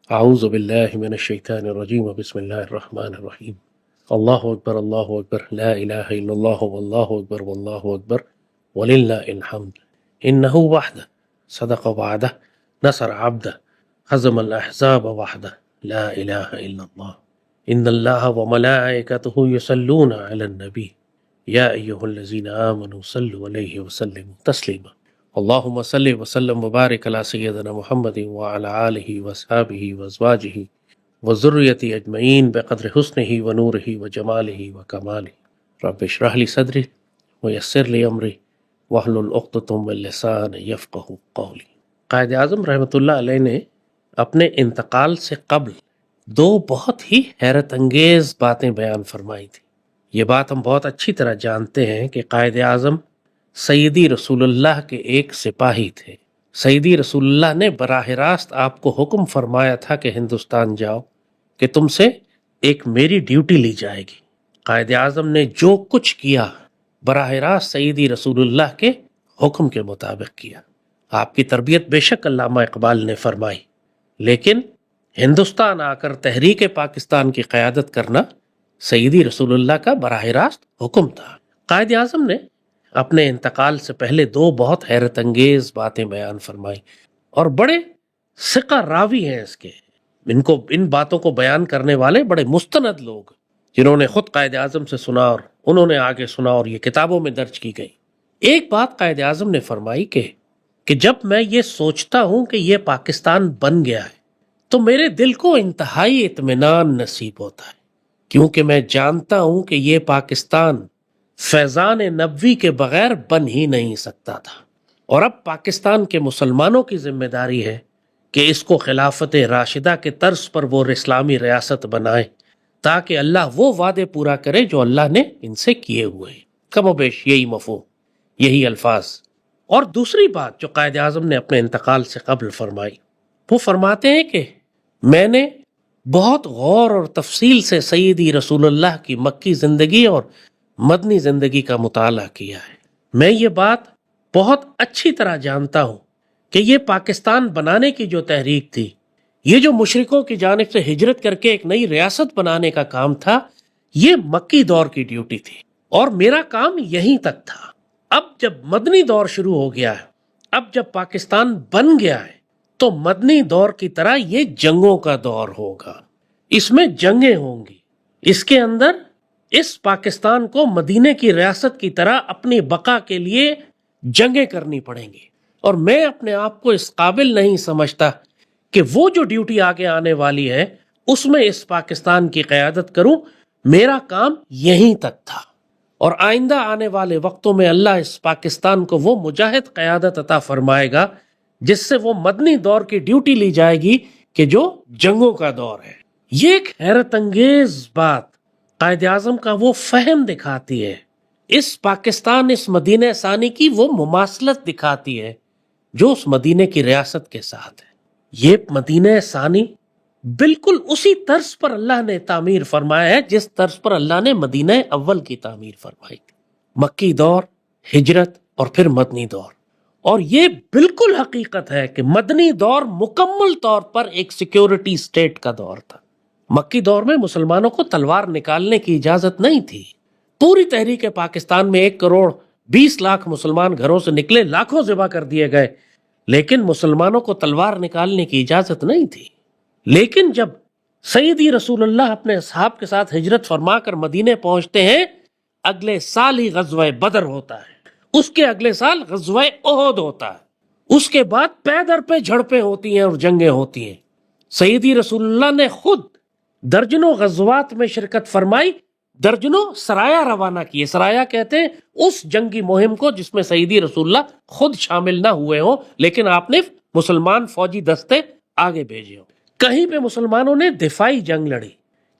اعوذ باللہ من الشیطان الرجیم بسم اللہ الرحمن الرحیم اللہ اکبر لا الہ الا اللہ واللہ اکبر وللہ الحمد انہ وحدہ صدق وعدہ نصر عبدہ ہزم الاحزاب وحدہ لا الہ الا اللہ ان اللہ وملائکتہ یصلون علی النبی یا ایہا الذین آمنوا صلوا علیہ وسلموا تسلیما اللہم صلی وسلم وبارک علی سیدنا محمد وعلی آلہ وصحابہ وازواجہ وذریتہ اجمعین بقدر حسنہ ونورہ وجمالہ وکمالہ رب اشرح لی صدری ویسر لی امری واحلل عقدۃ من لسانی یفقہوا قولی۔ قائد اعظم رحمۃ اللہ علیہ نے اپنے انتقال سے قبل دو بہت ہی حیرت انگیز باتیں بیان فرمائی تھی۔ یہ بات ہم بہت اچھی طرح جانتے ہیں کہ قائد اعظم سیدی رسول اللہ کے ایک سپاہی تھے۔ سیدی رسول اللہ نے براہ راست آپ کو حکم فرمایا تھا کہ ہندوستان جاؤ، کہ تم سے ایک میری ڈیوٹی لی جائے گی۔ قائد اعظم نے جو کچھ کیا براہ راست سیدی رسول اللہ کے حکم کے مطابق کیا۔ آپ کی تربیت بے شک علامہ اقبال نے فرمائی، لیکن ہندوستان آ کر تحریک پاکستان کی قیادت کرنا سیدی رسول اللہ کا براہ راست حکم تھا۔ قائد اعظم نے اپنے انتقال سے پہلے دو بہت حیرت انگیز باتیں بیان فرمائی، اور بڑے ثقہ راوی ہیں اس کے، ان باتوں کو بیان کرنے والے بڑے مستند لوگ، جنہوں نے خود قائد اعظم سے سنا اور انہوں نے آگے سنا اور یہ کتابوں میں درج کی گئی۔ ایک بات قائد اعظم نے فرمائی کہ جب میں یہ سوچتا ہوں کہ یہ پاکستان بن گیا ہے تو میرے دل کو انتہائی اطمینان نصیب ہوتا ہے، کیونکہ میں جانتا ہوں کہ یہ پاکستان فیضان نبوی کے بغیر بن ہی نہیں سکتا تھا، اور اب پاکستان کے مسلمانوں کی ذمہ داری ہے کہ اس کو خلافت راشدہ کے طرز پر وہ اسلامی ریاست بنائے، تاکہ اللہ وہ وعدے پورا کرے جو اللہ نے ان سے کیے ہوئے ہیں۔ کم و بیش یہی مفہوم، یہی الفاظ۔ اور دوسری بات جو قائد اعظم نے اپنے انتقال سے قبل فرمائی، وہ فرماتے ہیں کہ میں نے بہت غور اور تفصیل سے سیدی رسول اللہ کی مکی زندگی اور مدنی زندگی کا مطالعہ کیا ہے۔ میں یہ بات بہت اچھی طرح جانتا ہوں کہ یہ پاکستان بنانے کی جو تحریک تھی، یہ جو مشرکوں کی جانب سے ہجرت کر کے ایک نئی ریاست بنانے کا کام تھا، یہ مکی دور کی ڈیوٹی تھی، اور میرا کام یہیں تک تھا۔ اب جب مدنی دور شروع ہو گیا ہے، اب جب پاکستان بن گیا ہے، تو مدنی دور کی طرح یہ جنگوں کا دور ہوگا، اس میں جنگیں ہوں گی، اس کے اندر اس پاکستان کو مدینے کی ریاست کی طرح اپنی بقا کے لیے جنگیں کرنی پڑیں گی، اور میں اپنے آپ کو اس قابل نہیں سمجھتا کہ وہ جو ڈیوٹی آگے آنے والی ہے اس میں اس پاکستان کی قیادت کروں۔ میرا کام یہیں تک تھا، اور آئندہ آنے والے وقتوں میں اللہ اس پاکستان کو وہ مجاہد قیادت عطا فرمائے گا جس سے وہ مدنی دور کی ڈیوٹی لی جائے گی کہ جو جنگوں کا دور ہے۔ یہ ایک حیرت انگیز بات قائد اعظم کا وہ فہم دکھاتی ہے، اس پاکستان، اس مدینہ ثانی کی وہ مماثلت دکھاتی ہے جو اس مدینے کی ریاست کے ساتھ ہے۔ یہ مدینہ ثانی بالکل اسی طرز پر اللہ نے تعمیر فرمایا ہے جس طرز پر اللہ نے مدینہ اول کی تعمیر فرمائی تھی۔ مکی دور، ہجرت، اور پھر مدنی دور۔ اور یہ بالکل حقیقت ہے کہ مدنی دور مکمل طور پر ایک سیکیورٹی سٹیٹ کا دور تھا۔ مکی دور میں مسلمانوں کو تلوار نکالنے کی اجازت نہیں تھی۔ پوری تحریک پاکستان میں 1,20,00,000 مسلمان گھروں سے نکلے، لاکھوں ذبح کر دیے گئے، لیکن مسلمانوں کو تلوار نکالنے کی اجازت نہیں تھی۔ لیکن جب سیدی رسول اللہ اپنے اصحاب کے ساتھ ہجرت فرما کر مدینے پہنچتے ہیں، اگلے سال ہی غزوہ بدر ہوتا ہے، اس کے اگلے سال غزوہ احد ہوتا ہے، اس کے بعد پے در پہ جھڑپیں ہوتی ہیں اور جنگیں ہوتی ہیں۔ سیدی رسول اللہ نے خود درجنوں غزوات میں شرکت فرمائی، درجنوں سرایا روانہ کیے۔ سرایا کہتے ہیں اس جنگی مہم کو جس میں سیدی رسول اللہ خود شامل نہ ہوئے ہوں، لیکن آپ نے مسلمان فوجی دستے آگے بھیجے ہوں۔ کہیں پہ مسلمانوں نے دفاعی جنگ لڑی،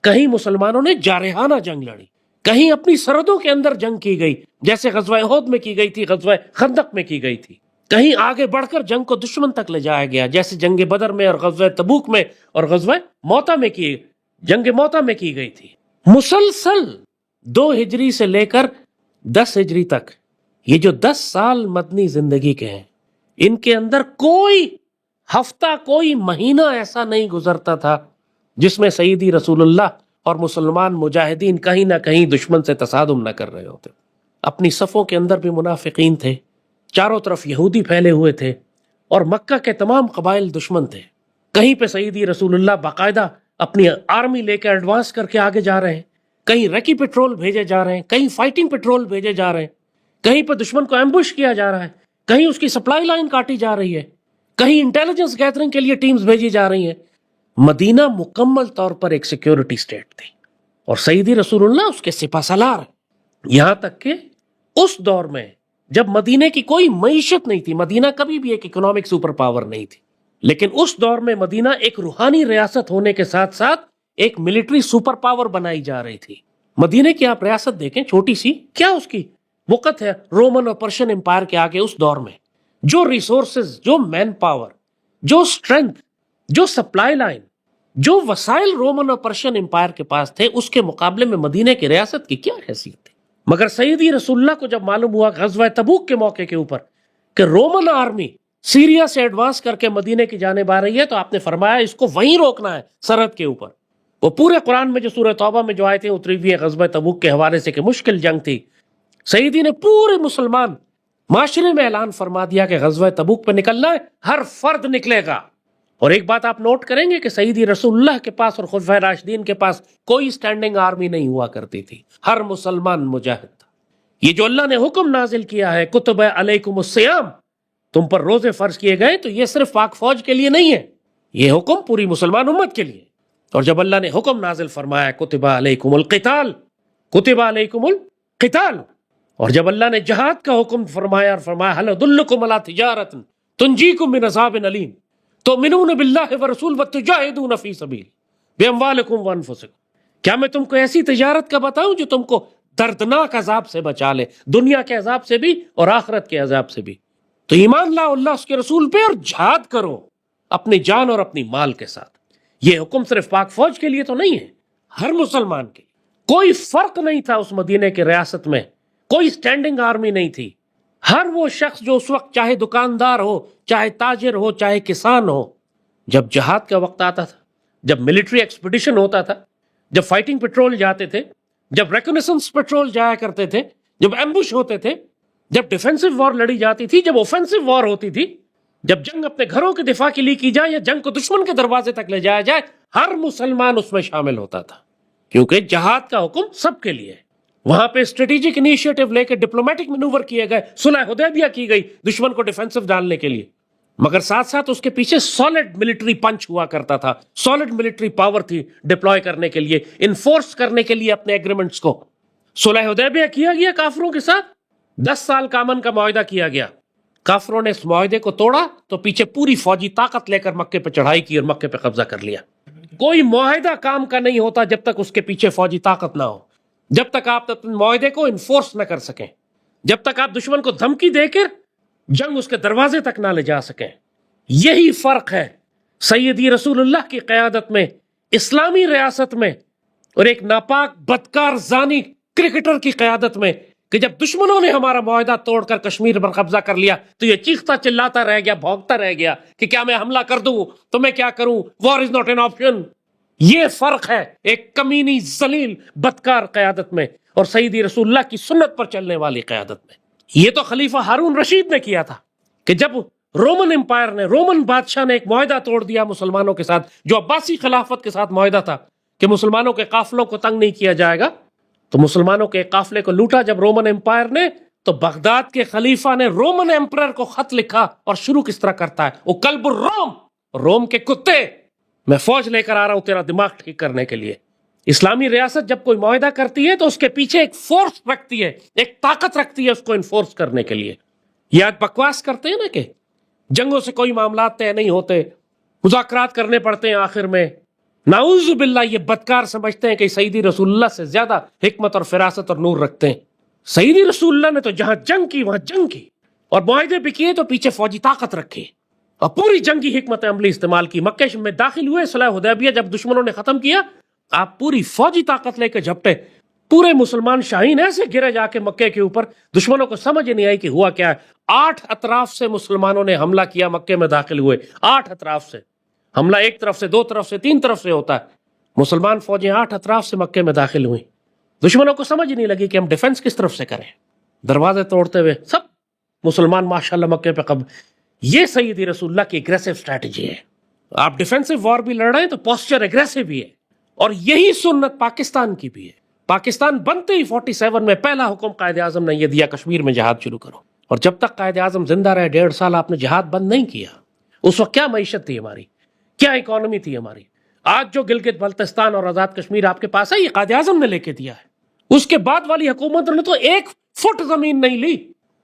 کہیں مسلمانوں نے جارحانہ جنگ لڑی، کہیں اپنی سرحدوں کے اندر جنگ کی گئی جیسے غزوہ احد میں کی گئی تھی، غزوہ خندق میں کی گئی تھی، کہیں آگے بڑھ کر جنگ کو دشمن تک لے جایا گیا جیسے جنگ بدر میں اور غزوہ تبوک میں اور غزوہ موتا میں جنگ موتا میں کی گئی تھی۔ مسلسل 2 ہجری سے لے کر 10 ہجری تک یہ جو 10 سال مدنی زندگی کے ہیں، ان کے اندر کوئی ہفتہ کوئی مہینہ ایسا نہیں گزرتا تھا جس میں سیدی رسول اللہ اور مسلمان مجاہدین کہیں نہ کہیں دشمن سے تصادم نہ کر رہے ہوتے. اپنی صفوں کے اندر بھی منافقین تھے، چاروں طرف یہودی پھیلے ہوئے تھے، اور مکہ کے تمام قبائل دشمن تھے. کہیں پہ سیدی رسول اللہ باقاعدہ اپنی آرمی لے کے ایڈوانس کر کے آگے جا رہے ہیں، کہیں ریکی پیٹرول بھیجے جا رہے ہیں، کہیں فائٹنگ پیٹرول بھیجے جا رہے ہیں، کہیں پہ دشمن کو ایمبوش کیا جا رہا ہے، کہیں اس کی سپلائی لائن کاٹی جا رہی ہے، کہیں انٹیلیجنس گیدرنگ کے لیے ٹیمز بھیجی جا رہی ہیں. مدینہ مکمل طور پر ایک سیکیورٹی سٹیٹ تھی، اور سیدی رسول اللہ اس کے سپہ سالار ہیں. یہاں تک کہ اس دور میں جب مدینہ کی کوئی معیشت نہیں تھی، مدینہ کبھی بھی ایک اکنامک سپر پاور نہیں تھی، لیکن اس دور میں مدینہ ایک روحانی ریاست ہونے کے ساتھ ساتھ ایک ملٹری سپر پاور بنائی جا رہی تھی. مدینہ کی آپ ریاست دیکھیں، چھوٹی سی، کیا اس کی وقت ہے رومن اور پرشین امپائر کے آگے. اس دور میں جو ریسورسز، جو مین پاور، جو سٹرینتھ، جو سپلائی لائن، جو وسائل رومن اور پرشین امپائر کے پاس تھے، اس کے مقابلے میں مدینہ کی ریاست کی کیا حیثیت تھی. مگر سیدی رسول اللہ کو جب معلوم ہوا غزوہ تبوک کے موقع کے اوپر کہ رومن آرمی سیریا سے ایڈوانس کر کے مدینہ کی جانب آ رہی ہے، تو آپ نے فرمایا اس کو وہیں روکنا ہے، سرحد کے اوپر. وہ پورے قرآن میں جو سورہ توبہ میں جو آیتیں اتری ہوئی ہیں غزوہ تبوک کے حوالے سے کہ مشکل جنگ تھی، سیدی نے پورے مسلمان معاشرے میں اعلان فرما دیا کہ غزوہ تبوک پہ نکلنا ہے، ہر فرد نکلے گا. اور ایک بات آپ نوٹ کریں گے کہ سیدی رسول اللہ کے پاس اور خلفائے راشدین کے پاس کوئی سٹینڈنگ آرمی نہیں ہوا کرتی تھی، ہر مسلمان مجاہد تھا. یہ جو اللہ نے حکم نازل کیا ہے کتب علیکم الصیام، تم پر روزے فرض کیے گئے، تو یہ صرف پاک فوج کے لیے نہیں ہے، یہ حکم پوری مسلمان امت کے لیے. اور جب اللہ نے حکم نازل فرمایا کتب علیکم القتال، کتب علیکم القتال، اور جب اللہ نے جہاد کا حکم فرمایا اور فرمایا هل ادلکم علی تجارۃ تنجیکم من عذاب علیم تؤمنون باللہ ورسول وتجاہدون فی سبیل باموالکم وانفسکم، کیا میں تم کو ایسی تجارت کا بتاؤں جو تم کو دردناک عذاب سے بچا لے، دنیا کے عذاب سے بھی اور آخرت کے عذاب سے بھی. تو ایمان لاؤ اللہ اس کے رسول پہ اور جہاد کرو اپنی جان اور اپنی مال کے ساتھ. یہ حکم صرف پاک فوج کے لیے تو نہیں ہے، ہر مسلمان کے. کوئی فرق نہیں تھا اس مدینے کے ریاست میں، کوئی سٹینڈنگ آرمی نہیں تھی. ہر وہ شخص جو اس وقت چاہے دکاندار ہو، چاہے تاجر ہو، چاہے کسان ہو، جب جہاد کا وقت آتا تھا، جب ملٹری ایکسپیڈیشن ہوتا تھا، جب فائٹنگ پیٹرول جاتے تھے، جب ریکنیسنس پیٹرول جایا کرتے تھے، جب ایمبوش ہوتے تھے، جب ڈیفینسو وار لڑی جاتی تھی، جب اوفینسو وار ہوتی تھی، جب جنگ اپنے گھروں کے دفاع کے لیے کی جائے یا جنگ کو دشمن کے دروازے تک لے جایا جائے، ہر مسلمان اس میں شامل ہوتا تھا، کیونکہ جہاد کا حکم سب کے لیے ہے. وہاں پہ اسٹریٹجک انیشیٹو لے کے ڈپلومیٹک مینوور کیے گئے، صلح حدیبیہ کی گئی دشمن کو ڈیفینسو ڈالنے کے لیے، مگر ساتھ ساتھ اس کے پیچھے سالڈ ملٹری پنچ ہوا کرتا تھا، سالڈ ملٹری پاور تھی ڈپلوائے کرنے کے لیے، انفورس کرنے کے لیے اپنے ایگریمنٹس کو. صلح حدیبیہ کیا گیا کافروں کے ساتھ، 10 سال کا امن کا معاہدہ کیا گیا. کافروں نے اس معاہدے کو توڑا تو پیچھے پوری فوجی طاقت لے کر مکے پہ چڑھائی کی اور مکے پہ قبضہ کر لیا. کوئی معاہدہ کام کا نہیں ہوتا جب تک اس کے پیچھے فوجی طاقت نہ ہو، جب تک آپ اپنے معاہدے کو انفورس نہ کر سکیں، جب تک آپ دشمن کو دھمکی دے کر جنگ اس کے دروازے تک نہ لے جا سکیں. یہی فرق ہے سیدی رسول اللہ کی قیادت میں، اسلامی ریاست میں، اور ایک ناپاک بدکار زانی کرکٹر کی قیادت میں، کہ جب دشمنوں نے ہمارا معاہدہ توڑ کر کشمیر پر قبضہ کر لیا تو یہ چیختا چلاتا رہ گیا، بھونکتا رہ گیا کہ کیا میں حملہ کر دوں تو میں کیا کروں، وار از ناٹ این آپشن. یہ فرق ہے ایک کمینی ذلیل بدکار قیادت میں اور سیدی رسول اللہ کی سنت پر چلنے والی قیادت میں. یہ تو خلیفہ ہارون رشید نے کیا تھا کہ جب رومن امپائر نے، رومن بادشاہ نے ایک معاہدہ توڑ دیا مسلمانوں کے ساتھ، جو عباسی خلافت کے ساتھ معاہدہ تھا کہ مسلمانوں کے قافلوں کو تنگ نہیں کیا جائے گا، تو مسلمانوں کے قافلے کو لوٹا جب رومن امپائر نے، تو بغداد کے خلیفہ نے رومن امپرر کو خط لکھا، اور شروع کس طرح کرتا ہے، وہ کلب الروم، روم کے کتے، میں فوج لے کر آ رہا ہوں تیرا دماغ ٹھیک کرنے کے لیے. اسلامی ریاست جب کوئی معاہدہ کرتی ہے تو اس کے پیچھے ایک فورس رکھتی ہے، ایک طاقت رکھتی ہے اس کو انفورس کرنے کے لیے. یہ آج بکواس کرتے ہیں نا کہ جنگوں سے کوئی معاملات طے نہیں ہوتے، مذاکرات کرنے پڑتے ہیں آخر میں. نعوذ باللہ، یہ بدکار سمجھتے ہیں کہ سیدی رسول اللہ سے زیادہ حکمت اور فراست اور نور رکھتے ہیں. سیدی رسول اللہ نے تو جہاں جنگ کی وہاں جنگ کی، اور معاہدے بھی کیے تو پیچھے فوجی طاقت رکھی اور پوری جنگی حکمت عملی استعمال کی. مکہ میں داخل ہوئے، صلح حدیبیہ جب دشمنوں نے ختم کیا، آپ پوری فوجی طاقت لے کے جھپٹے، پورے مسلمان شاہین ایسے گرے جا کے مکے کے اوپر، دشمنوں کو سمجھ نہیں آئی کہ ہوا کیا ہے۔ 8 اطراف سے مسلمانوں نے حملہ کیا، مکے میں داخل ہوئے 8 اطراف سے۔ حملہ ایک طرف سے، 2 طرف سے، 3 طرف سے ہوتا ہے۔ مسلمان فوجیں 8 اطراف سے مکے میں داخل ہوئیں۔ دشمنوں کو سمجھ نہیں لگی کہ ہم ڈیفنس کس طرف سے کریں، دروازے توڑتے ہوئے سب مسلمان ماشاءاللہ مکے پہ قبض۔ یہ سیدی رسول اللہ کی اگریسو اسٹریٹجی ہے۔ آپ ڈیفینسو وار بھی لڑ رہے ہیں تو پوسچر اگریسو بھی ہے، اور یہی سنت پاکستان کی بھی ہے۔ پاکستان بنتے ہی 47 میں پہلا حکم قائد اعظم نے یہ دیا، کشمیر میں جہاد شروع کرو، اور جب تک قائد اعظم زندہ رہے 1.5 سال آپ نے جہاد بند نہیں کیا۔ اس وقت کیا معیشت تھی ہماری، کیا اکانومی تھی ہماری؟ آج جو گلگت بلتستان اور آزاد کشمیر آپ کے پاس ہے، یہ قائد اعظم نے لے کے دیا ہے۔ اس کے بعد والی حکومت نے تو 1 فٹ زمین نہیں لی،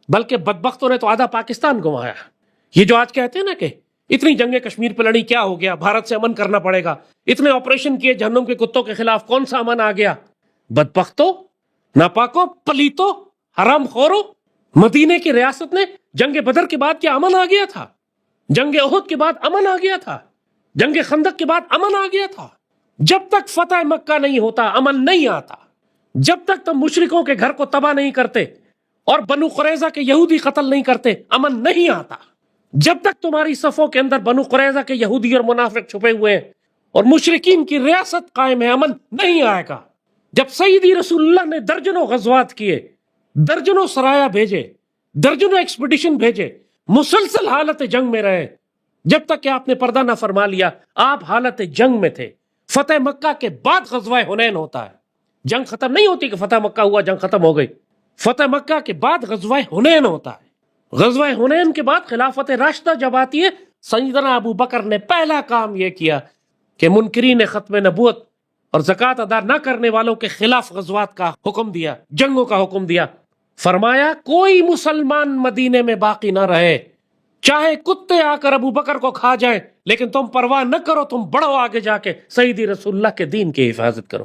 بلکہ بدبختوں نے تو آدھا پاکستان گنوایا۔ یہ جو آج کہتے ہیں نا کہ اتنی جنگیں کشمیر پہ لڑی، کیا ہو گیا، بھارت سے امن کرنا پڑے گا، اتنے آپریشن کیے جہنم کے کتوں کے خلاف، کون سا امن آ گیا؟ بدبختوں، ناپاکوں، پلیتوں، حرام خوروں، مدینے کی ریاست نے جنگ بدر کے بعد کیا امن آ گیا تھا؟ جنگ احد کے بعد امن آ گیا تھا؟ جنگ خندق کے بعد امن آ گیا تھا؟ جب تک فتح مکہ نہیں ہوتا امن نہیں آتا، جب تک تم مشرکوں کے گھر کو تباہ نہیں کرتے اور بنو قریظہ کے یہودی قتل نہیں کرتے امن نہیں آتا۔ جب تک تمہاری صفوں کے اندر بنو قریظہ کے یہودی اور منافق چھپے ہوئے ہیں اور مشرکین کی ریاست قائم ہے، امن نہیں آئے گا۔ جب سیدی رسول اللہ نے درجنوں غزوات کیے، درجنوں سرایا بھیجے، درجنوں ایکسپیڈیشن بھیجے، مسلسل حالت جنگ میں رہے، جب تک کہ آپ نے پردہ نہ فرما لیا آپ حالت جنگ میں تھے۔ فتح مکہ کے بعد غزوہ حنین ہوتا ہے، جنگ ختم نہیں ہوتی کہ فتح مکہ ہوا جنگ ختم ہو گئی۔ فتح مکہ کے بعد غزوہ حنین ہوتا ہے۔ غزوہ حنین کے بعد خلافت راشدہ جب آتی ہے، سیدنا ابو بکر نے پہلا کام یہ کیا کہ منکرین ختم نبوت اور زکوٰۃ ادا نہ کرنے والوں کے خلاف غزوات کا حکم دیا، جنگوں کا حکم دیا۔ فرمایا کوئی مسلمان مدینے میں باقی نہ رہے، چاہے کتے آ کر ابو بکر کو کھا جائیں، لیکن تم پرواہ نہ کرو، تم بڑھو آگے جا کے سیدی رسول اللہ کے دین کی حفاظت کرو۔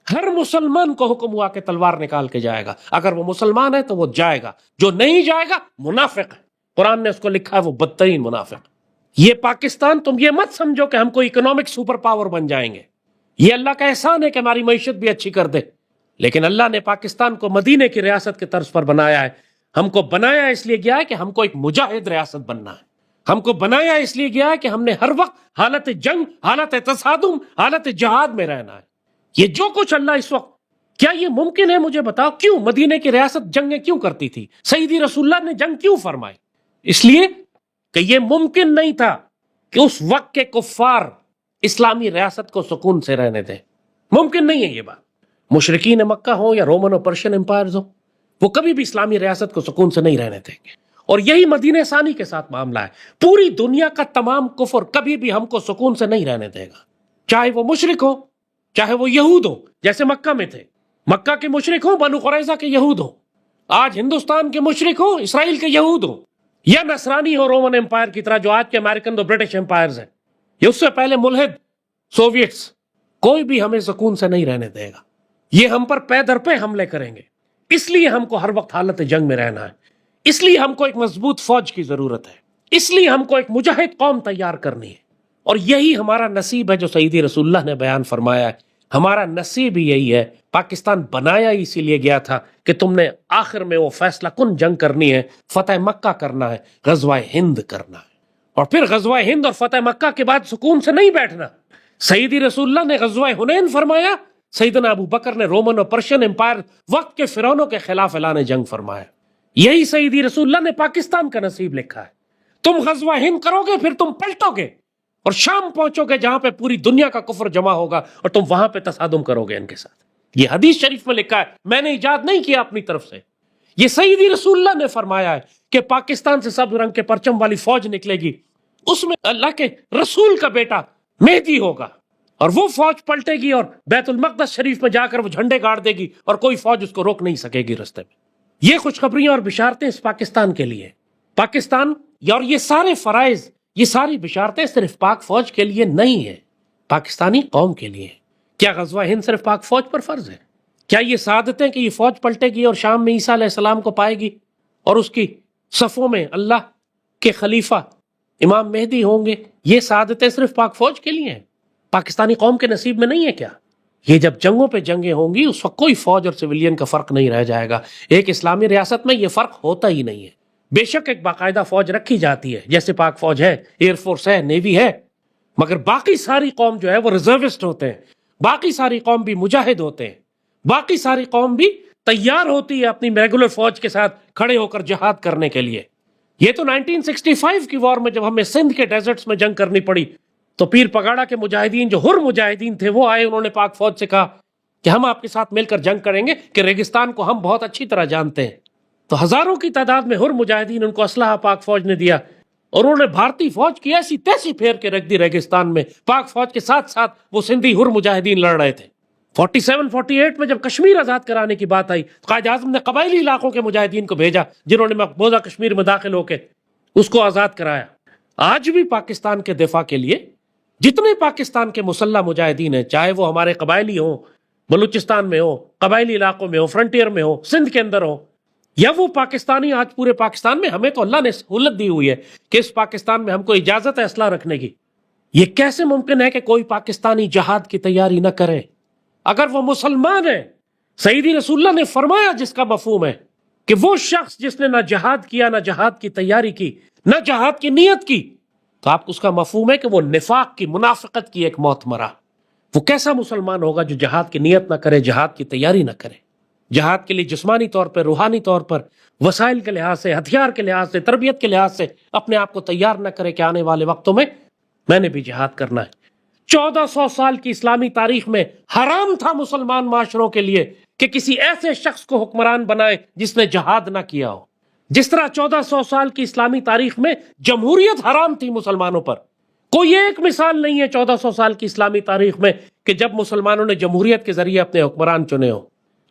ہر مسلمان کو حکم ہوا کہ تلوار نکال کے جائے گا، اگر وہ مسلمان ہے تو وہ جائے گا، جو نہیں جائے گا منافق ہے۔ قرآن نے اس کو لکھا ہے وہ بدترین منافق۔ یہ پاکستان، تم یہ مت سمجھو کہ ہم کوئی اکنامک سپر پاور بن جائیں گے، یہ اللہ کا احسان ہے کہ ہماری معیشت بھی اچھی کر دے، لیکن اللہ نے پاکستان کو مدینے کی ریاست کے طرز پر بنایا ہے۔ ہم کو بنایا اس لیے گیا ہے کہ ہم کو ایک مجاہد ریاست بننا ہے، ہم کو بنایا اس لیے گیا ہے کہ ہم نے ہر وقت حالت جنگ، حالت تصادم، حالت جہاد میں رہنا ہے۔ یہ جو کچھ اللہ اس وقت، کیا یہ ممکن ہے؟ مجھے بتاؤ، کیوں مدینے کی ریاست جنگیں کیوں کرتی تھی؟ سیدی رسول اللہ نے جنگ کیوں فرمائی؟ اس لیے کہ یہ ممکن نہیں تھا کہ اس وقت کے کفار اسلامی ریاست کو سکون سے رہنے دیں، ممکن نہیں ہے یہ بات۔ مشرکین مکہ ہوں یا رومن اور پرشین امپائرز ہوں، وہ کبھی بھی اسلامی ریاست کو سکون سے نہیں رہنے دیں گے، اور یہی مدینہ ثانی کے ساتھ معاملہ ہے۔ پوری دنیا کا تمام کفر کبھی بھی ہم کو سکون سے نہیں رہنے دے گا، چاہے وہ مشرک ہو، چاہے وہ یہود ہو، جیسے مکہ میں تھے، مکہ کے مشرک ہوں، بنو قریظہ کے یہود ہوں، آج ہندوستان کے مشرک ہوں، اسرائیل کے یہود ہوں، یا نصرانی ہو رومن امپائر کی طرح جو آج کے امریکن اور برٹش امپائرز ہیں، یا اس سے پہلے ملحد سوویٹس، کوئی بھی ہمیں سکون سے نہیں رہنے دے گا۔ یہ ہم پر پے در پے حملے کریں گے، اس لیے ہم کو ہر وقت حالت جنگ میں رہنا ہے، اس لیے ہم کو ایک مضبوط فوج کی ضرورت ہے، اس لیے ہم کو ایک مجاہد قوم تیار کرنی ہے، اور یہی ہمارا نصیب ہے جو سیدی رسول اللہ نے بیان فرمایا ہے۔ ہمارا نصیب ہی یہی ہے۔ پاکستان بنایا اسی لیے گیا تھا کہ تم نے آخر میں وہ فیصلہ کن جنگ کرنی ہے، فتح مکہ کرنا ہے، غزوہ ہند کرنا ہے، اور پھر غزوہ ہند اور فتح مکہ کے بعد سکون سے نہیں بیٹھنا۔ سیدی رسول اللہ نے غزوہ حنین فرمایا، سیدنا ابو بکر نے رومن اور پرشین امپائر وقت کے فرعونوں کے خلاف اعلان جنگ فرمایا۔ یہی سیدی رسول اللہ نے پاکستان کا نصیب لکھا ہے۔ تم غزوہ ہند کرو گے، پھر تم پلٹو گے اور شام پہنچو گے جہاں پہ پوری دنیا کا کفر جمع ہوگا، اور تم وہاں پہ تصادم کرو گے ان کے ساتھ۔ یہ حدیث شریف میں لکھا ہے، میں نے ایجاد نہیں کیا اپنی طرف سے، یہ سیدی رسول اللہ نے فرمایا ہے کہ پاکستان سے سبز رنگ کے پرچم والی فوج نکلے گی، اس میں اللہ کے رسول کا بیٹا مہدی ہوگا، اور وہ فوج پلٹے گی اور بیت المقدس شریف میں جا کر وہ جھنڈے گاڑ دے گی، اور کوئی فوج اس کو روک نہیں سکے گی رستے میں۔ یہ خوشخبریاں اور بشارتیں اس پاکستان کے لیے، پاکستان اور یہ سارے فرائض، یہ ساری بشارتیں صرف پاک فوج کے لیے نہیں ہیں، پاکستانی قوم کے لیے۔ کیا غزوہ ہند صرف پاک فوج پر فرض ہے؟ کیا یہ سعادتیں کہ یہ فوج پلٹے گی اور شام میں عیسیٰ علیہ السلام کو پائے گی اور اس کی صفوں میں اللہ کے خلیفہ امام مہدی ہوں گے، یہ سعادتیں صرف پاک فوج کے لیے ہیں، پاکستانی قوم کے نصیب میں نہیں ہے کیا؟ یہ جب جنگوں پہ جنگیں ہوں گی اس وقت کوئی فوج اور سویلین کا فرق نہیں رہ جائے گا. ایک اسلامی ریاست میں یہ فرق ہوتا ہی نہیں ہے. بے شک ایک باقاعدہ فوج رکھی جاتی ہے، جیسے پاک فوج ہے، ایئر فورس ہے، نیوی ہے، مگر باقی ساری قوم جو ہے وہ ریزروسٹ ہوتے ہیں، باقی ساری قوم بھی مجاہد ہوتے ہیں، باقی ساری قوم بھی تیار ہوتی ہے اپنی ریگولر فوج کے ساتھ کھڑے ہو کر جہاد کرنے کے لیے. یہ تو 1965 کی وار میں جب ہمیں سندھ کے ڈیزرٹس میں جنگ کرنی پڑی تو پیر پگاڑا کے مجاہدین جو ہر مجاہدین تھے وہ آئے، انہوں نے پاک فوج سے کہا کہ ہم آپ کے ساتھ مل کر جنگ کریں گے کہ ریگستان کو ہم بہت اچھی طرح جانتے ہیں. تو ہزاروں کی تعداد میں ہر مجاہدین ان کو اسلحہ پاک فوج نے دیا اور انہوں نے بھارتی فوج کی ایسی تیسی پھیر کے رکھ دی ریگستان میں. پاک فوج کے ساتھ ساتھ وہ سندھی ہر مجاہدین لڑ رہے تھے. 47-48 میں جب کشمیر آزاد کرانے کی بات آئی تو قائد اعظم نے قبائلی علاقوں کے مجاہدین کو بھیجا جنہوں نے مقبوضہ کشمیر میں داخل ہو کے اس کو آزاد کرایا. آج بھی پاکستان کے دفاع کے لیے جتنے پاکستان کے مسلح مجاہدین ہیں، چاہے وہ ہمارے قبائلی ہوں، بلوچستان میں ہو، قبائلی علاقوں میں ہو، فرنٹیئر میں ہو، سندھ کے اندر ہو، یا وہ پاکستانی آج پورے پاکستان میں، ہمیں تو اللہ نے سہولت دی ہوئی ہے کہ اس پاکستان میں ہم کو اجازت ہے اسلحہ رکھنے کی. یہ کیسے ممکن ہے کہ کوئی پاکستانی جہاد کی تیاری نہ کرے اگر وہ مسلمان ہے؟ سیدی رسول اللہ نے فرمایا جس کا مفہوم ہے کہ وہ شخص جس نے نہ جہاد کیا، نہ جہاد کی تیاری کی، نہ جہاد کی نیت کی، تو آپ اس کا مفہوم ہے کہ وہ نفاق کی، منافقت کی ایک موت مرا. وہ کیسا مسلمان ہوگا جو جہاد کی نیت نہ کرے، جہاد کی تیاری نہ کرے، جہاد کے لیے جسمانی طور پر، روحانی طور پر، وسائل کے لحاظ سے، ہتھیار کے لحاظ سے، تربیت کے لحاظ سے اپنے آپ کو تیار نہ کرے کہ آنے والے وقتوں میں میں نے بھی جہاد کرنا ہے. 1400 سال کی اسلامی تاریخ میں حرام تھا مسلمان معاشروں کے لیے کہ کسی ایسے شخص کو حکمران بنائے جس نے جہاد نہ کیا ہو. جس طرح 1400 سال کی اسلامی تاریخ میں جمہوریت حرام تھی مسلمانوں پر، کوئی ایک مثال نہیں ہے 1400 سال کی اسلامی تاریخ میں کہ جب مسلمانوں نے جمہوریت کے ذریعے اپنے حکمران چنے ہو.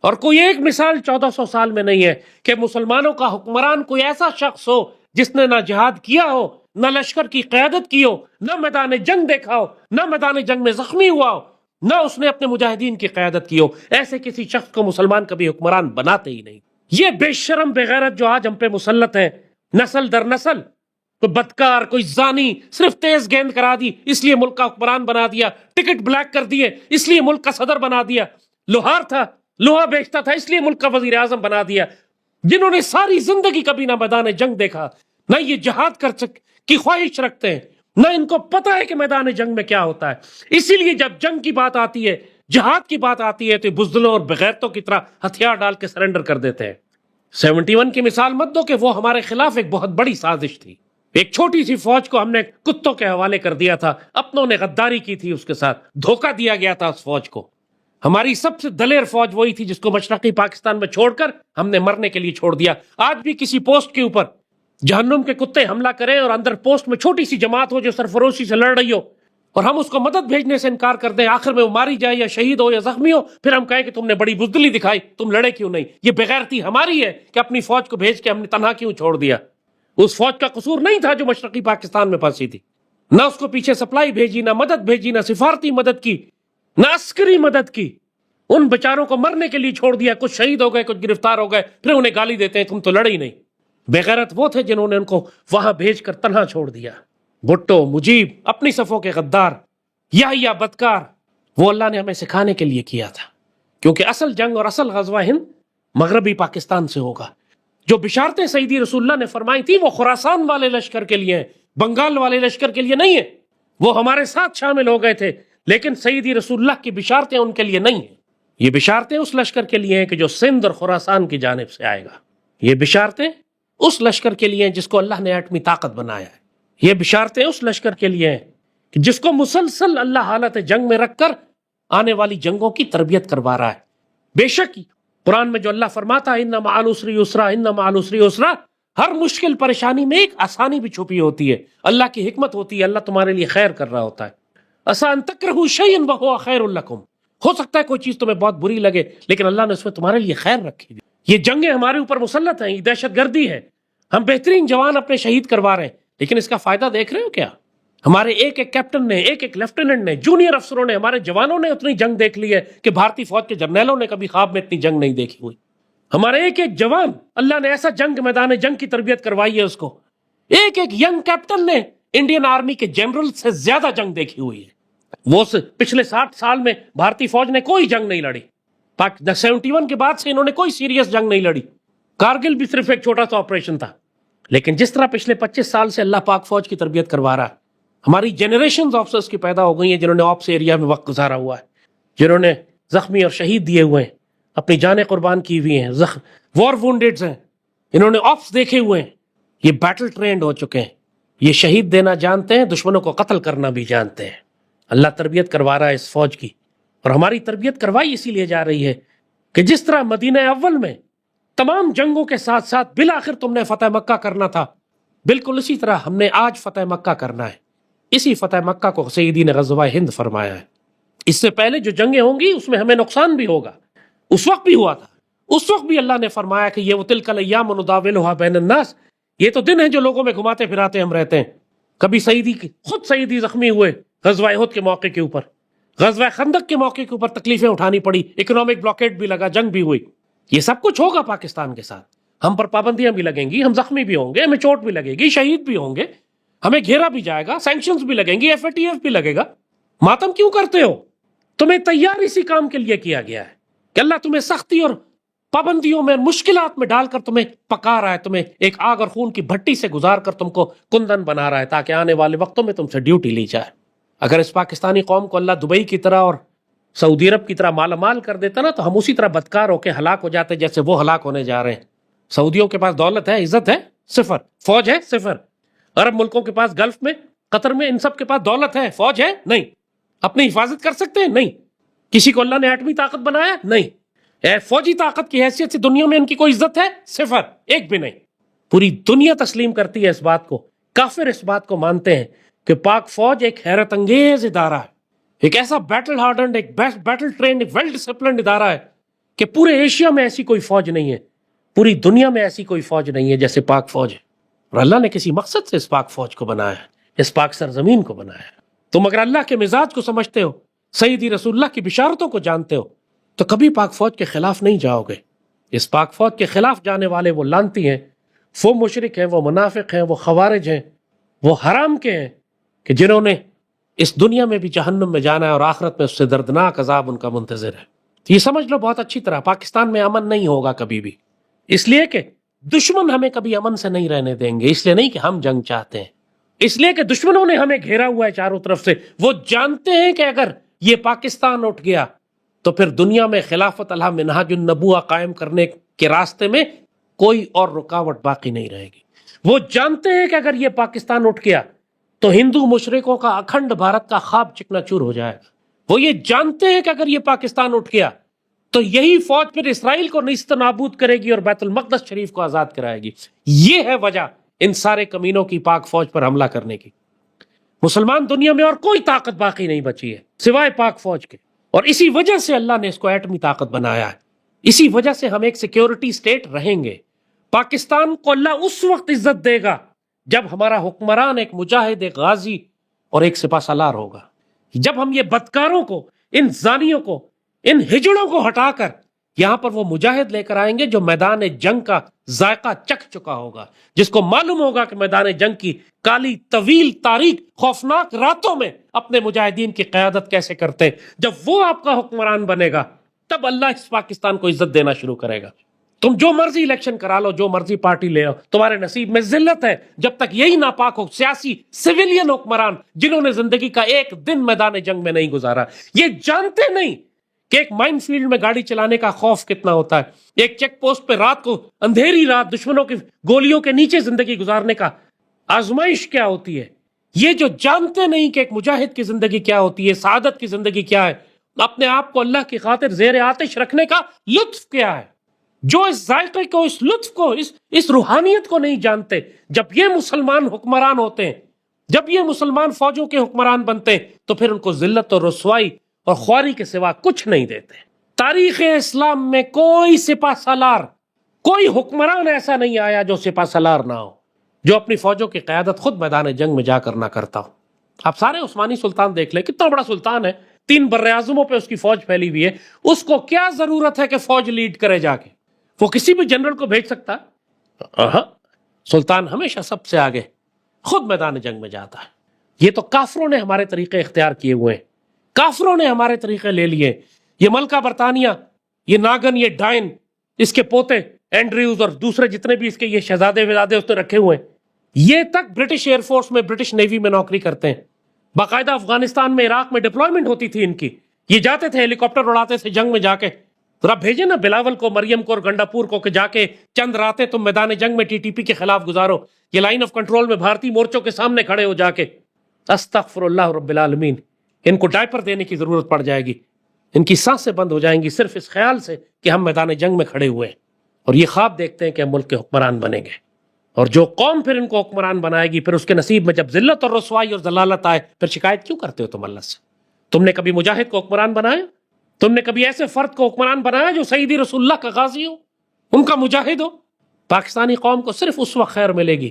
اور کوئی ایک مثال 1400 سال میں نہیں ہے کہ مسلمانوں کا حکمران کوئی ایسا شخص ہو جس نے نہ جہاد کیا ہو، نہ لشکر کی قیادت کی ہو، نہ میدان جنگ دیکھا ہو، نہ میدان جنگ میں زخمی ہوا ہو، نہ اس نے اپنے مجاہدین کی قیادت کی ہو. ایسے کسی شخص کو مسلمان کبھی حکمران بناتے ہی نہیں. یہ بے شرم بے غیرت جو آج ہم پہ مسلط ہیں نسل در نسل، کوئی بدکار، کوئی زانی، صرف تیز گیند کرا دی اس لیے ملک کا حکمران بنا دیا، ٹکٹ بلیک کر دیے اس لیے ملک کا صدر بنا دیا، لوہار تھا، لوہا بیچتا تھا اس لیے ملک کا وزیر اعظم بنا دیا، جنہوں نے ساری زندگی کبھی نہ میدان جنگ دیکھا، نہ یہ جہاد کی خواہش رکھتے ہیں، نہ ان کو پتا ہے کہ میدان جنگ میں کیا ہوتا ہے. اسی لیے جب جنگ کی بات آتی ہے، جہاد کی بات آتی ہے تو بزدلوں اور بغیرتوں کی طرح ہتھیار ڈال کے سرنڈر کر دیتے ہیں. 71 کی مثال مت دو کہ وہ ہمارے خلاف ایک بہت بڑی سازش تھی. ایک چھوٹی سی فوج کو ہم نے کتوں کے حوالے کر دیا تھا، اپنوں نے غداری کی تھی، اس کے ساتھ دھوکہ دیا گیا تھا اس فوج کو. ہماری سب سے دلیر فوج وہی تھی جس کو مشرقی پاکستان میں چھوڑ کر ہم نے مرنے کے لیے چھوڑ دیا. آج بھی کسی پوسٹ کے اوپر جہنم کے کتے حملہ کریں اور اندر پوسٹ میں چھوٹی سی جماعت ہو جو سرفروشی سے لڑ رہی ہو اور ہم اس کو مدد بھیجنے سے انکار کر دیں، آخر میں وہ ماری جائے یا شہید ہو یا زخمی ہو، پھر ہم کہیں کہ تم نے بڑی بزدلی دکھائی، تم لڑے کیوں نہیں. یہ بغیرتی ہماری ہے کہ اپنی فوج کو بھیج کے ہم نے تنہا کیوں چھوڑ دیا. اس فوج کا قصور نہیں تھا جو مشرقی پاکستان میں پھنسی تھی، نہ اس کو پیچھے سپلائی بھیجی، نہ مدد بھیجی، نہ سفارتی مدد کی، نہ عسکری مدد کی. ان بیچاروں کو مرنے کے لیے چھوڑ دیا، کچھ شہید ہو گئے، کچھ گرفتار ہو گئے، پھر انہیں گالی دیتے ہیں تم تو لڑے ہی نہیں. بغیرت وہ تھے جنہوں نے ان کو وہاں بھیج کر تنہا چھوڑ دیا. بھٹو، مجیب، اپنی صفوں کے غدار، یا بدکار، وہ اللہ نے ہمیں سکھانے کے لیے کیا تھا، کیونکہ اصل جنگ اور اصل غزوہ ہند مغربی پاکستان سے ہوگا. جو بشارتیں سیدی رسول اللہ نے فرمائی تھی وہ خراسان والے لشکر کے لیے ہیں، بنگال والے لشکر کے لیے نہیں ہیں. وہ ہمارے ساتھ شامل ہو گئے تھے لیکن سیدی رسول اللہ کی بشارتیں ان کے لیے نہیں ہیں. یہ بشارتیں اس لشکر کے لیے ہیں کہ جو سندھ اور خراسان کی جانب سے آئے گا. یہ بشارتیں اس لشکر کے لیے ہیں جس کو اللہ نے ایٹمی طاقت بنایا ہے. یہ بشارتیں اس لشکر کے لیے ہیں کہ جس کو مسلسل اللہ حالت جنگ میں رکھ کر آنے والی جنگوں کی تربیت کروا رہا ہے. بے شک قرآن میں جو اللہ فرماتا ہے ان مع العسر یسرا، ان مع العسر یسرا، ہر مشکل پریشانی میں ایک آسانی بھی چھپی ہوتی ہے. اللہ کی حکمت ہوتی ہے، اللہ تمہارے لیے خیر کر رہا ہوتا ہے. عسیٰ ان تکرہوا شیئا وہو خیر لکم، ہو سکتا ہے کوئی چیز تمہیں بہت بری لگے لیکن اللہ نے اس میں تمہارے لیے خیر رکھی. یہ جنگیں ہمارے اوپر مسلط ہیں، یہ دہشت گردی ہے، ہم بہترین جوان اپنے شہید کروا رہے ہیں لیکن اس کا فائدہ دیکھ رہے ہو کیا؟ ہمارے ایک ایک کیپٹن نے، ایک ایک لیفٹیننٹ نے، جونیئر افسروں نے، ہمارے جوانوں نے اتنی جنگ دیکھ لی ہے کہ بھارتی فوج کے جرنیلوں نے کبھی خواب میں اتنی جنگ نہیں دیکھی ہوئی. ہمارے ایک ایک جوان، اللہ نے ایسا میدان جنگ کی تربیت کروائی ہے اس کو. ایک ایک ینگ کیپٹن نے انڈین آرمی کے جنرل سے زیادہ جنگ دیکھی ہوئی ہے. وہ پچھلے 60 سال میں بھارتی فوج نے کوئی جنگ نہیں لڑی. 71 کے بعد سے انہوں نے کوئی سیریس جنگ نہیں لڑی. کارگل بھی صرف ایک چھوٹا سا آپریشن تھا. لیکن جس طرح پچھلے 25 سال سے اللہ پاک فوج کی تربیت کروا رہا ہے، ہماری جنریشنز آفسرز کی پیدا ہو گئی ہیں جنہوں نے آپس ایریا میں وقت گزارا ہوا ہے، جنہوں نے زخمی اور شہید دیے ہوئے ہیں، اپنی جانیں قربان کی ہوئی ہیں، وار وونڈیڈز ہیں، انہوں نے آپس دیکھے ہوئے ہیں، یہ بیٹل ٹرینڈ ہو چکے ہیں، یہ شہید دینا جانتے ہیں، دشمنوں کو قتل کرنا بھی جانتے ہیں. اللہ تربیت کروا رہا ہے اس فوج کی، اور ہماری تربیت کروائی اسی لیے جا رہی ہے کہ جس طرح مدینہ اول میں تمام جنگوں کے ساتھ ساتھ بالآخر تم نے فتح مکہ کرنا تھا، بالکل اسی طرح ہم نے آج فتح مکہ کرنا ہے. اسی فتح مکہ کو سیدی نے غزوہ ہند فرمایا ہے. اس سے پہلے جو جنگیں ہوں گی اس میں ہمیں نقصان بھی ہوگا، اس وقت بھی ہوا تھا. اس وقت بھی اللہ نے فرمایا کہ یہ وَتِلْكَ الْأَيَّامُ نُدَاوِلُهَا بَيْنَ النَّاسِ، یہ تو دن ہیں جو لوگوں میں گھماتے پھراتے ہم رہتے ہیں. کبھی خود سیدی زخمی ہوئے غزوہ احد کے موقع کے اوپر، غزوہ خندق کے موقع کے اوپر تکلیفیں اٹھانی پڑی، اکنامک بلاکیڈ بھی لگا، جنگ بھی ہوئی. یہ سب کچھ ہوگا پاکستان کے ساتھ. ہم پر پابندیاں بھی لگیں گی، ہم زخمی بھی ہوں گے، ہمیں چوٹ بھی لگے گی، شہید بھی ہوں گے، ہمیں گھیرا بھی جائے گا، سینکشنز بھی لگیں گی، FATF بھی لگے گا. ماتم کیوں کرتے ہو؟ تمہیں تیار اسی کام کے لیے کیا گیا ہے کہ اللہ تمہیں سختی اور پابندیوں میں، مشکلات میں ڈال کر تمہیں پکا رہا ہے، تمہیں ایک آگ اور خون کی بھٹی سے گزار کر تم کو کندن بنا رہا ہے تاکہ آنے والے وقتوں میں تم سے ڈیوٹی لی جائے. اگر اس پاکستانی قوم کو اللہ دبئی کی طرح اور سعودی عرب کی طرح مالا مال کر دیتا نا تو ہم اسی طرح بدکار ہو کے ہلاک ہو جاتے جیسے وہ ہلاک ہونے جا رہے ہیں. سعودیوں کے پاس دولت ہے، عزت ہے، صفر. فوج ہے، صفر. عرب ملکوں کے پاس، گلف میں، قطر میں، ان سب کے پاس دولت ہے، فوج ہے نہیں. اپنی حفاظت کر سکتے ہیں؟ نہیں. کسی کو اللہ نے ایٹمی طاقت بنایا؟ نہیں. فوجی طاقت کی حیثیت سے دنیا میں ان کی کوئی عزت ہے؟ صفر، ایک بھی نہیں. پوری دنیا تسلیم کرتی ہے اس بات کو. کافر اس بات کو مانتے ہیں کہ پاک فوج ایک حیرت انگیز ادارہ ہے، ایک ایسا بیٹل ہارڈنڈ، ایک بیٹل ٹرینڈ، ایک ویل ڈسپلنڈ ادارہ ہے کہ پورے ایشیا میں ایسی کوئی فوج نہیں ہے، پوری دنیا میں ایسی کوئی فوج نہیں ہے جیسے پاک فوج ہے. اور اللہ نے کسی مقصد سے اس پاک فوج کو بنایا ہے، اس پاک سرزمین کو بنایا ہے. تم اگر اللہ کے مزاج کو سمجھتے ہو، سیدی رسول اللہ کی بشارتوں کو جانتے ہو، تو کبھی پاک فوج کے خلاف نہیں جاؤ گے. اس پاک فوج کے خلاف جانے والے وہ لانتی ہیں، وہ مشرک ہیں، وہ منافق ہیں، وہ خوارج ہیں، وہ حرام کے ہیں کہ جنہوں نے اس دنیا میں بھی جہنم میں جانا ہے اور آخرت میں اس سے دردناک عذاب ان کا منتظر ہے. یہ سمجھ لو بہت اچھی طرح، پاکستان میں امن نہیں ہوگا کبھی بھی، اس لیے کہ دشمن ہمیں کبھی امن سے نہیں رہنے دیں گے. اس لیے نہیں کہ ہم جنگ چاہتے ہیں، اس لیے کہ دشمنوں نے ہمیں گھیرا ہوا ہے چاروں طرف سے. وہ جانتے ہیں کہ اگر یہ پاکستان اٹھ گیا تو پھر دنیا میں خلافت علی منہاج النبوہ قائم کرنے کے راستے میں کوئی اور رکاوٹ باقی نہیں رہے گی. وہ جانتے ہیں کہ اگر یہ پاکستان اٹھ گیا تو ہندو مشرکوں کا اکھنڈ بھارت کا خواب چکنا چور ہو جائے گا. وہ یہ جانتے ہیں کہ اگر یہ پاکستان اٹھ گیا تو یہی فوج پھر اسرائیل کو نیست و نابود کرے گی اور بیت المقدس شریف کو آزاد کرائے گی. یہ ہے وجہ ان سارے کمینوں کی پاک فوج پر حملہ کرنے کی. مسلمان دنیا میں اور کوئی طاقت باقی نہیں بچی ہے سوائے پاک فوج کے، اور اسی وجہ سے اللہ نے اس کو ایٹمی طاقت بنایا ہے. اسی وجہ سے ہم ایک سیکیورٹی سٹیٹ رہیں گے. پاکستان کو اللہ اس وقت عزت دے گا جب ہمارا حکمران ایک مجاہد، ایک غازی اور ایک سپہ سالار ہوگا. جب ہم یہ بدکاروں کو، ان زانیوں کو، ان ہجڑوں کو ہٹا کر یہاں پر وہ مجاہد لے کر آئیں گے جو میدان جنگ کا ذائقہ چکھ چکا ہوگا، جس کو معلوم ہوگا کہ میدان جنگ کی کالی، طویل، تاریک، خوفناک راتوں میں اپنے مجاہدین کی قیادت کیسے کرتے. جب وہ آپ کا حکمران بنے گا تب اللہ اس پاکستان کو عزت دینا شروع کرے گا. تم جو مرضی الیکشن کرا لو، جو مرضی پارٹی لے آؤ، تمہارے نصیب میں ذلت ہے جب تک یہی ناپاک ہو سیاسی سویلین حکمران جنہوں نے زندگی کا ایک دن میدان جنگ میں نہیں گزارا. یہ جانتے نہیں کہ ایک مائن فیلڈ میں گاڑی چلانے کا خوف کتنا ہوتا ہے، ایک چیک پوسٹ پہ رات کو، اندھیری رات، دشمنوں کی گولیوں کے نیچے زندگی گزارنے کا آزمائش کیا ہوتی ہے. یہ جو جانتے نہیں کہ ایک مجاہد کی زندگی کیا ہوتی ہے، سعادت کی زندگی کیا ہے، اپنے آپ کو اللہ کی خاطر زیر آتش رکھنے کا لطف کیا ہے، جو اس ذائقے کو، اس لطف کو، اس روحانیت کو نہیں جانتے، جب یہ مسلمان حکمران ہوتے ہیں، جب یہ مسلمان فوجوں کے حکمران بنتے ہیں تو پھر ان کو ذلت اور رسوائی اور خواری کے سوا کچھ نہیں دیتے. تاریخ اسلام میں کوئی سپہ سالار، کوئی حکمران ایسا نہیں آیا جو سپہ سالار نہ ہو، جو اپنی فوجوں کی قیادت خود میدان جنگ میں جا کر نہ کرتا ہو. آپ سارے عثمانی سلطان دیکھ لیں، کتنا بڑا سلطان ہے، 3 براعظموں پہ اس کی فوج پھیلی ہوئی ہے. اس کو کیا ضرورت ہے کہ فوج لیڈ کرے جا کے؟ وہ کسی بھی جنرل کو بھیج سکتا ہے. سلطان ہمیشہ سب سے آگے خود میدان جنگ میں جاتا ہے. یہ تو کافروں نے ہمارے طریقے اختیار کیے ہوئے ہیں. کافروں نے ہمارے طریقے لے لیے. یہ ملکہ برطانیہ، یہ ناگن، یہ ڈائن، اس کے پوتے اینڈریوز اور دوسرے جتنے بھی اس کے یہ شہزادے وزادے اس نے رکھے ہوئے ہیں، یہ تک برٹش ایئر فورس میں، برٹش نیوی میں نوکری کرتے ہیں. باقاعدہ افغانستان میں، عراق میں ڈپلائمنٹ ہوتی تھی ان کی. یہ جاتے تھے ہیلی کاپٹر اڑاتے تھے جنگ میں جا کے. ذرا بھیجے نا بلاول کو، مریم کو اور گنڈاپور کو کہ جا کے چند راتیں تم میدان جنگ میں TTP کے خلاف گزارو. یہ لائن آف کنٹرول میں بھارتی مورچوں کے سامنے کھڑے ہو جا کے. استغفر اللہ رب العالمین. ان کو ڈائپر دینے کی ضرورت پڑ جائے گی، ان کی سانسیں بند ہو جائیں گی صرف اس خیال سے کہ ہم میدان جنگ میں کھڑے ہوئے ہیں اور یہ خواب دیکھتے ہیں کہ ہم ملک کے حکمران بنیں گے. اور جو قوم پھر ان کو حکمران بنائے گی، پھر اس کے نصیب میں جب ذلت اور رسوائی اور ذلالت آئے، پھر شکایت کیوں کرتے ہو تم اللہ سے؟ تم نے کبھی مجاہد کو حکمران بنایا؟ تم نے کبھی ایسے فرد کو حکمران بنایا جو سیدی رسول اللہ کا غازی ہو، ان کا مجاہد ہو؟ پاکستانی قوم کو صرف اس وقت خیر ملے گی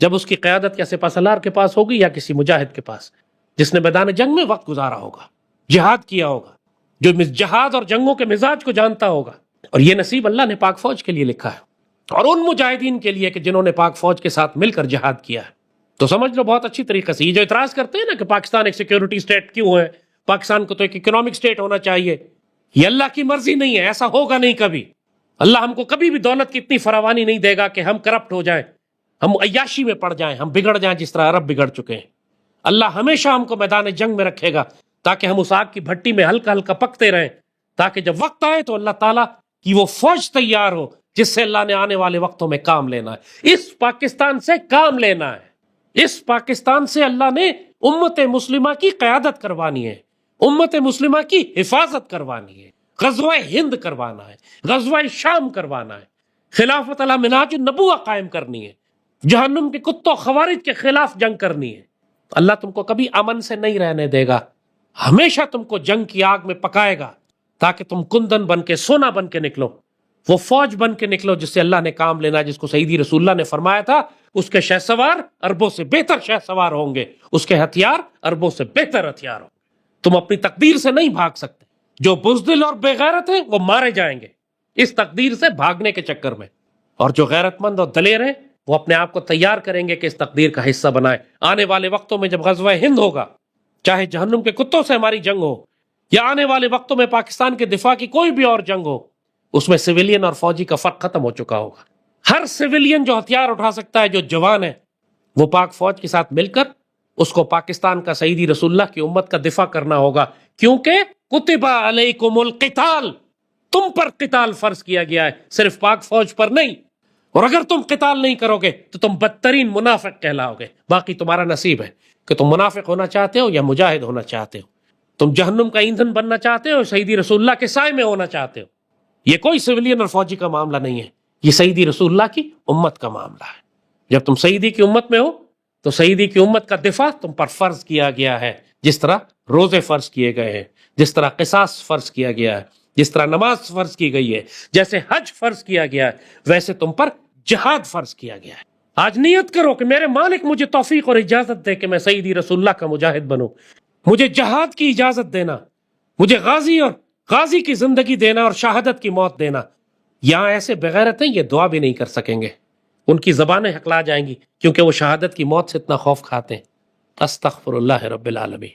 جب اس کی قیادت یا سپہ سالار کے پاس ہوگی یا کسی مجاہد کے پاس، جس نے میدان جنگ میں وقت گزارا ہوگا، جہاد کیا ہوگا، جو جہاد اور جنگوں کے مزاج کو جانتا ہوگا. اور یہ نصیب اللہ نے پاک فوج کے لیے لکھا ہے، اور ان مجاہدین کے لیے کہ جنہوں نے پاک فوج کے ساتھ مل کر جہاد کیا ہے. تو سمجھ لو بہت اچھی طریقے سے. یہ جو اعتراض کرتے ہیں نا کہ پاکستان ایک سیکیورٹی سٹیٹ کیوں ہے، پاکستان کو تو ایک اکنامک سٹیٹ ہونا چاہیے، یہ اللہ کی مرضی نہیں ہے، ایسا ہوگا نہیں کبھی. اللہ ہم کو کبھی بھی دولت کی اتنی فراوانی نہیں دے گا کہ ہم کرپٹ ہو جائیں، ہم عیاشی میں پڑ جائیں، ہم بگڑ جائیں جس طرح عرب بگڑ چکے ہیں. اللہ ہمیشہ ہم کو میدان جنگ میں رکھے گا تاکہ ہم اس آگ کی بھٹی میں ہلکا ہلکا پکتے رہیں، تاکہ جب وقت آئے تو اللہ تعالیٰ کی وہ فوج تیار ہو جس سے اللہ نے آنے والے وقتوں میں کام لینا ہے. اس پاکستان سے کام لینا ہے. اس پاکستان سے اللہ نے امت مسلمہ کی قیادت کروانی ہے، امت مسلمہ کی حفاظت کروانی ہے، غزوہ ہند کروانا ہے، غزوہ شام کروانا ہے، خلافت علی منہاج النبوہ قائم کرنی ہے، جہنم کے کتوں خوارج کے خلاف جنگ کرنی ہے. اللہ تم کو کبھی امن سے نہیں رہنے دے گا، ہمیشہ تم کو جنگ کی آگ میں پکائے گا تاکہ تم کندن بن کے، سونا بن کے نکلو، وہ فوج بن کے نکلو جس سے اللہ نے کام لینا، جس کو سیدی رسول اللہ نے فرمایا تھا اس کے شہ سوار اربوں سے بہتر شہ سوار ہوں گے، اس کے ہتھیار اربوں سے بہتر ہتھیار ہوں گے. تم اپنی تقدیر سے نہیں بھاگ سکتے. جو بزدل اور بے غیرت ہیں وہ مارے جائیں گے اس تقدیر سے بھاگنے کے چکر میں، اور جو غیرت مند اور دلیر ہیں وہ اپنے آپ کو تیار کریں گے کہ اس تقدیر کا حصہ بنائے. آنے والے وقتوں میں جب غزوہ ہند ہوگا، چاہے جہنم کے کتوں سے ہماری جنگ ہو یا آنے والے وقتوں میں پاکستان کے دفاع کی کوئی بھی اور جنگ ہو، اس میں سویلین اور فوجی کا فرق ختم ہو چکا ہوگا. ہر سویلین جو ہتھیار اٹھا سکتا ہے، جو جوان ہے، وہ پاک فوج کے ساتھ مل کر اس کو پاکستان کا، سیدی رسول اللہ کی امت کا دفاع کرنا ہوگا. کیونکہ کتب علیکم القتال، تم پر قتال فرض کیا گیا ہے، صرف پاک فوج پر نہیں. اور اگر تم قتال نہیں کرو گے تو تم بدترین منافق کہلاؤ گے. باقی تمہارا نصیب ہے کہ تم منافق ہونا چاہتے ہو یا مجاہد ہونا چاہتے ہو. تم جہنم کا ایندھن بننا چاہتے ہو، سیدی رسول اللہ کے سائے میں ہونا چاہتے ہو. یہ کوئی سویلین اور فوجی کا معاملہ نہیں ہے، یہ سیدی رسول اللہ کی امت کا معاملہ ہے. جب تم سیدی کی امت میں ہو تو سیدی کی امت کا دفاع تم پر فرض کیا گیا ہے، جس طرح روزے فرض کیے گئے ہیں، جس طرح قصاص فرض کیا گیا ہے، جس طرح نماز فرض کی گئی ہے، جیسے حج فرض کیا گیا ہے، ویسے تم پر جہاد فرض کیا گیا ہے. آج نیت کرو کہ میرے مالک مجھے توفیق اور اجازت دے کہ میں سیدی رسول اللہ کا مجاہد بنوں، مجھے جہاد کی اجازت دینا، مجھے غازی کی زندگی دینا اور شہادت کی موت دینا. یہاں ایسے بغیرت ہیں، یہ دعا بھی نہیں کر سکیں گے، ان کی زبانیں ہکلا جائیں گی کیونکہ وہ شہادت کی موت سے اتنا خوف کھاتے ہیں. استغفر اللہ رب العالمین.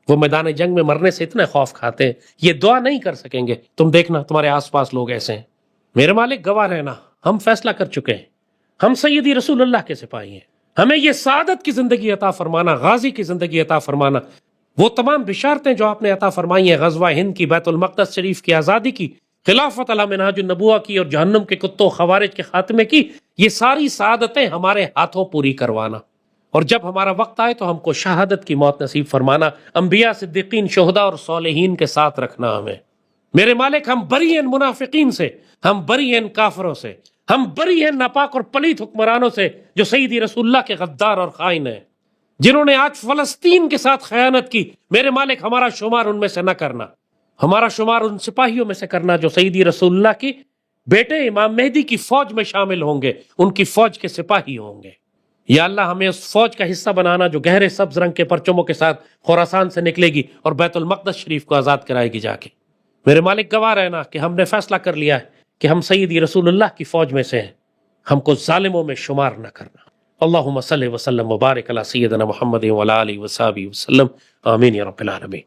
وہ میدان جنگ میں مرنے سے اتنا خوف کھاتے ہیں، یہ دعا نہیں کر سکیں گے. تم دیکھنا تمہارے آس پاس لوگ ایسے ہیں. میرے مالک گواہ رہنا، ہم فیصلہ کر چکے ہیں، ہم سیدی رسول اللہ کے سپاہی ہیں. ہمیں یہ سعادت کی زندگی عطا فرمانا، غازی کی زندگی عطا فرمانا. وہ تمام بشارتیں جو آپ نے عطا فرمائی ہیں، غزوہ ہند کی، بیت المقدس شریف کی آزادی کی، خلافت علی منہاج النبوہ کی، اور جہنم کے کتوں خوارج کے خاتمے کی، یہ ساری سعادتیں ہمارے ہاتھوں پوری کروانا. اور جب ہمارا وقت آئے تو ہم کو شہادت کی موت نصیب فرمانا، انبیاء، صدیقین، شہداء اور صالحین کے ساتھ رکھنا ہمیں. میرے مالک ہم بری ہیں منافقین سے، ہم بری ہیں کافروں سے، ہم بری ہیں ناپاک اور پلیت حکمرانوں سے جو سیدی رسول اللہ کے غدار اور خائن ہیں، جنہوں نے آج فلسطین کے ساتھ خیانت کی. میرے مالک ہمارا شمار ان میں سے نہ کرنا، ہمارا شمار ان سپاہیوں میں سے کرنا جو سیدی رسول اللہ کی بیٹے امام مہدی کی فوج میں شامل ہوں گے، ان کی فوج کے سپاہی ہوں گے. یا اللہ ہمیں اس فوج کا حصہ بنانا جو گہرے سبز رنگ کے پرچموں کے ساتھ خراسان سے نکلے گی اور بیت المقدس شریف کو آزاد کرائے گی جا کے. میرے مالک گواہ رہنا کہ ہم نے فیصلہ کر لیا ہے کہ ہم سیدی رسول اللہ کی فوج میں سے ہیں، ہم کو ظالموں میں شمار نہ کرنا. اللہم صلی وسلم وبارک علی سیدنا محمد وعلی آلہ وصحبہ وسلم. آمین یا رب العالمین.